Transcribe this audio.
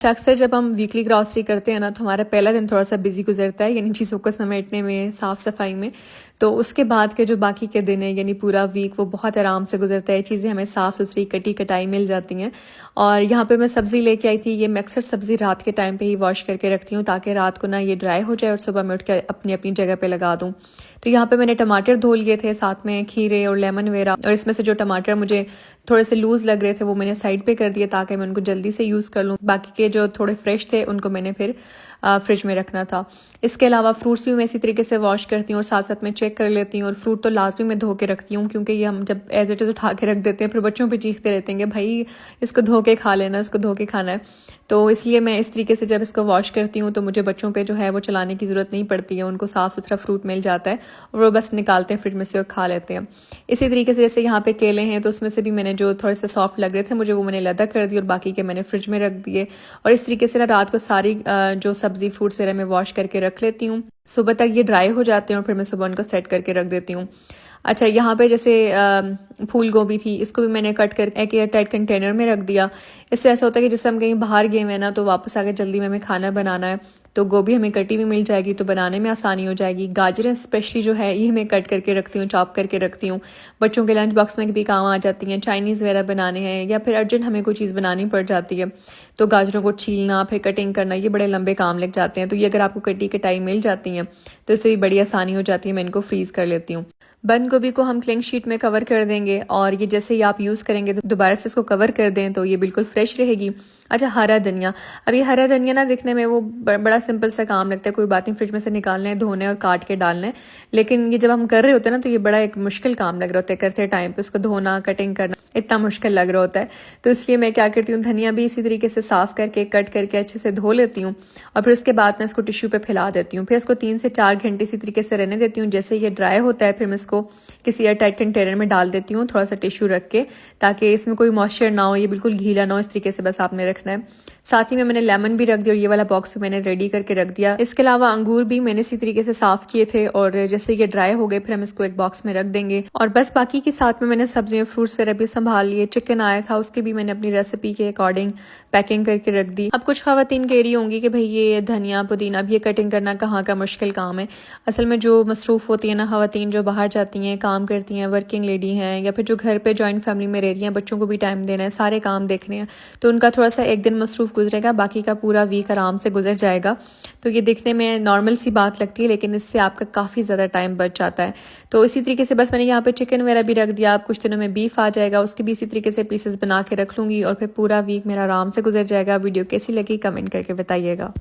अक्सर जब हम वीकली ग्रॉसरी करते हैं ना तो हमारा पहला दिन थोड़ा सा बिजी गुजरता है, यानी चीज़ों को समेटने में, साफ़ सफाई में। तो उसके बाद के जो बाकी के दिन है यानी पूरा वीक वो बहुत आराम से गुजरता है। चीज़ें हमें साफ़ सुथरी कटी कटाई मिल जाती हैं। और यहाँ पे मैं सब्ज़ी लेके आई थी। ये मैं अक्सर सब्ज़ी रात के टाइम पे ही वॉश करके रखती हूँ ताकि रात को ना ये ड्राई हो जाए और सुबह मैं उठ के अपनी अपनी जगह पे लगा दूँ। तो यहाँ पे मैंने टमाटर धो लिए थे, साथ में खीरे और लेमन वगैरह, और इसमें से जो टमाटर मुझे थोड़े से लूज़ लग रहे थे वो मैंने साइड पे कर दिए ताकि मैं उनको जल्दी से यूज़ कर लूँ। बाकी के जो थोड़े फ्रेश थे उनको मैंने फिर फ्रिज में रखना था। इसके अलावा फ्रूट्स भी मैं इसी तरीके से वॉश करती हूँ और साथ साथ में चेक कर लेती हूँ। और फ्रूट तो लाजमी मैं धो के रखती हूँ, क्योंकि ये हम जब एज इट इज़ उठा के रख देते हैं फिर बच्चों पे चीखते रहते हैं कि भाई इसको धो के खा लेना, इसको धो के खाना है। तो इसलिए मैं इस तरीके से जब इसको वॉश करती हूँ तो मुझे बच्चों पे जो है वो चलाने की ज़रूरत नहीं पड़ती है। उनको साफ़ सुथरा फ्रूट मिल जाता है और वो बस निकालते हैं फ्रिज में से और खा लेते हैं। इसी तरीके से जैसे यहाँ पे केले हैं तो उसमें से भी मैंने जो थोड़े से सॉफ्ट लग रहे थे मुझे वो मैंने लदा कर दिए और बाकी के मैंने फ्रिज में रख दिए। और इस तरीके से ना रात को सारी जो सब्ज़ी फ्रूट्स वगैरह मैं वॉश करके रख लेती हूँ। सुबह तक ये ड्राई हो जाते हैं और फिर मैं सुबह उनको सेट करके रख देती हूँ। अच्छा, यहाँ पे जैसे फूल गोभी थी, इसको भी मैंने कट कर एक एयर टाइट कंटेनर में रख दिया। इससे ऐसा होता है कि जैसे हम कहीं बाहर गए हैं ना तो वापस आकर जल्दी में हमें खाना बनाना है तो गोभी हमें कटी हुई मिल जाएगी तो बनाने में आसानी हो जाएगी। गाजरें स्पेशली जो है ये मैं कट करके रखती हूँ, चॉप करके रखती हूँ। बच्चों के लंच बॉक्स में भी काम आ जाती हैं, चाइनीज़ वगैरह बनाने हैं या फिर अर्जेंट हमें कोई चीज़ बनानी पड़ जाती है तो गाजरों को छीलना फिर कटिंग करना ये बड़े लंबे काम लग जाते हैं। तो ये अगर आपको कटी कटाई मिल जाती हैं तो इससे भी बड़ी आसानी हो जाती है। मैं इनको फ्रीज़ कर लेती हूँ। बंद गोभी को हम क्लिंग शीट में कवर कर देंगे और ये जैसे ही आप यूज़ करेंगे तो दोबारा से इसको कवर कर दें तो ये बिल्कुल फ्रेश रहेगी। अच्छा, हरा धनिया। अब ये हरा धनिया ना दिखने में वो बड़ा सिंपल सा काम लगता है, कोई बात नहीं, फ्रिज में से निकालना है, धोना है और काट के डालना है। लेकिन ये जब हम कर रहे होते हैं ना तो ये बड़ा एक मुश्किल काम लग रहा होता है करते टाइम पे, उसको धोना कटिंग करना इतना मुश्किल लग रहा होता है। तो इसलिए मैं क्या करती हूँ, धनिया भी इसी तरीके से साफ़ करके कट करके अच्छे से धो लेती हूँ और फिर उसके बाद मैं इसको टिश्यू पे फैला देती हूँ। फिर इसको 3 से 4 घंटे इसी तरीके से रहने देती हूँ। जैसे ये ड्राई होता है फिर मैं इसको किसी एयर टाइट कंटेनर में डाल देती हूँ, थोड़ा सा टिश्यू रख के, ताकि इसमें कोई मॉइस्चर ना हो, ये बिल्कुल गीला ना हो। इस तरीके से बस आपने रखना है। साथ ही में मैंने लेमन भी रख दिया और ये वाला बॉक्स भी मैंने रेडी करके रख दिया। इसके अलावा अंगूर भी मैंने इसी तरीके से साफ़ किए थे और जैसे ये ड्राई हो गए फिर हम इसको एक बॉक्स में रख देंगे। और बस बाकी के साथ में मैंने सब्जियां फ्रूट्स वगैरह भी संभाल लिए। चिकन आया था उसकी भी मैंने अपनी रेसिपी के अकॉर्डिंग पैकिंग करके रख दी। अब कुछ खवातीन कह रही होंगी कि भाई ये धनिया पुदीना अब ये कटिंग करना कहाँ का मुश्किल काम है। असल में जो मसरूफ़ होती है ना खवातीन, जो बाहर जाती हैं, काम करती हैं, वर्किंग लेडी हैं या फिर जो घर पे जॉइंट फैमिली में रह रही हैं, बच्चों को भी टाइम देना है, सारे काम देखने हैं, तो उनका थोड़ा सा एक दिन मसरूफ़ गुजरेगा, बाकी का पूरा वीक आराम से गुजर जाएगा। तो ये दिखने में नॉर्मल सी बात लगती है लेकिन इससे आपका काफ़ी ज़्यादा टाइम बच जाता है। तो इसी तरीके से बस मैंने यहाँ पे चिकन वगैरह भी रख दिया। अब कुछ दिनों में बीफ आ जाएगा, उसके भी इसी तरीके से पीसेस बना के रख लूँगी और फिर पूरा वीक मेरा आराम से गुजर जाएगा। वीडियो कैसी लगी कमेंट करके बताइएगा।